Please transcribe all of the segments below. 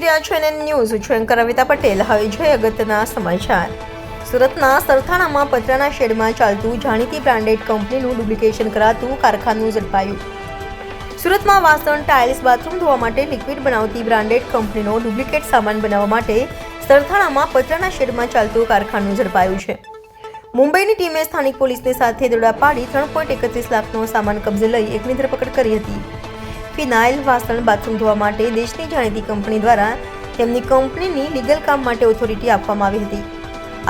જોઈ રહ્યા છો NN ન્યૂઝ. હું છું એન્કર રવિતા પટેલ. હવે જોઈએ અગત્યના સમાચાર. સુરતના સરથાણામાં પતરાના શેડમાં ચાલતું જાણીતી બ્રાન્ડેડ કંપનીનું ડુપ્લિકેશન કરાતું કારખાનું ઝડપાયું. સુરતમાં વાસણ, ટાઇલ્સ, બાથરૂમ ધોવા માટે લિક્વિડ બનાવતી બ્રાન્ડેડ કંપનીનો ડુપ્લિકેટ સામાન બનાવવા માટે સરથાણામાં પતરાના શેડમાં ચાલતું કારખાનું ઝડપાયું છે. મુંબઈની ટીમે સ્થાનિક પોલીસની સાથે દરોડા પાડી 3.31 લાખનો સામાન કબજે લઈ એકની ધરપકડ કરી હતી. ફિનાઇલ, વાસણ, બાથરૂમ ધોવા માટે દેશની જાણીતી કંપની દ્વારા તેમની કંપનીની લીગલ કામ માટે ઓથોરિટી આપવામાં આવી હતી.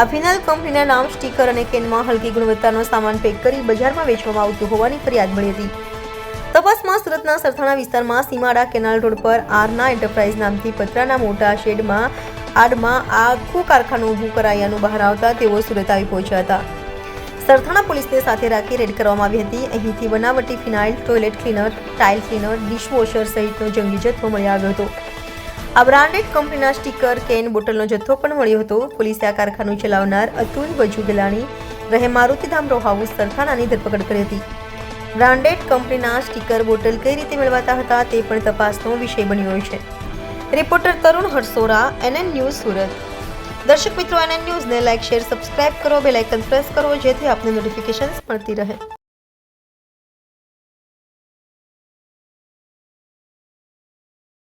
આ ફિનાઇલ કંપનીના નામ, સ્ટીકર અને કેનમાં હલકી ગુણવત્તાનો સામાન પેક કરી બજારમાં વેચવામાં આવતું હોવાની ફરિયાદ મળી હતી. તપાસમાં સુરતના સરથાણા વિસ્તારમાં સીમાડા કેનાલ રોડ પર આરના એન્ટરપ્રાઇઝ નામથી પતરાના મોટા શેડમાં આડમાં આખું કારખાનું ઊભું કરાયાનું બહાર આવતા તેઓ સુરત આવી પહોંચ્યા હતા. સરથાણા પોલીસને સાથે રાખી રેડ કરવામાં આવી હતી. અહીંથી બનાવટી phenyl, toilet cleaner, tile cleaner, dishwasher સહિતનો જંગી જથ્થો મળી આવ્યો હતો. આ બ્રાન્ડેડ કંપનીના સ્ટીકર, કેન, બોટલનો જથ્થો પણ મળ્યો હતો. પોલીસે આ કારખાનું ચલાવનાર અતુલ વજુ ગેલાણી રહે મારુતિધામ રો હાઉસ સરથાણાની ધરપકડ કરી હતી. બ્રાન્ડેડ કંપનીના સ્ટીકર, બોટલ કઈ રીતે મેળવાતા હતા તે પણ તપાસનો વિષય બન્યો છે. રિપોર્ટર તરુણ હરસોરા, NN ન્યૂઝ, સુરત. દર્શક મિત્રો, NN ન્યૂઝને લાઇક, શેર, સબસ્ક્રાઇબ કરો, બેલ આઇકન પ્રેસ કરો જેથી આપને નોટિફિકેશન્સ મળતી રહે.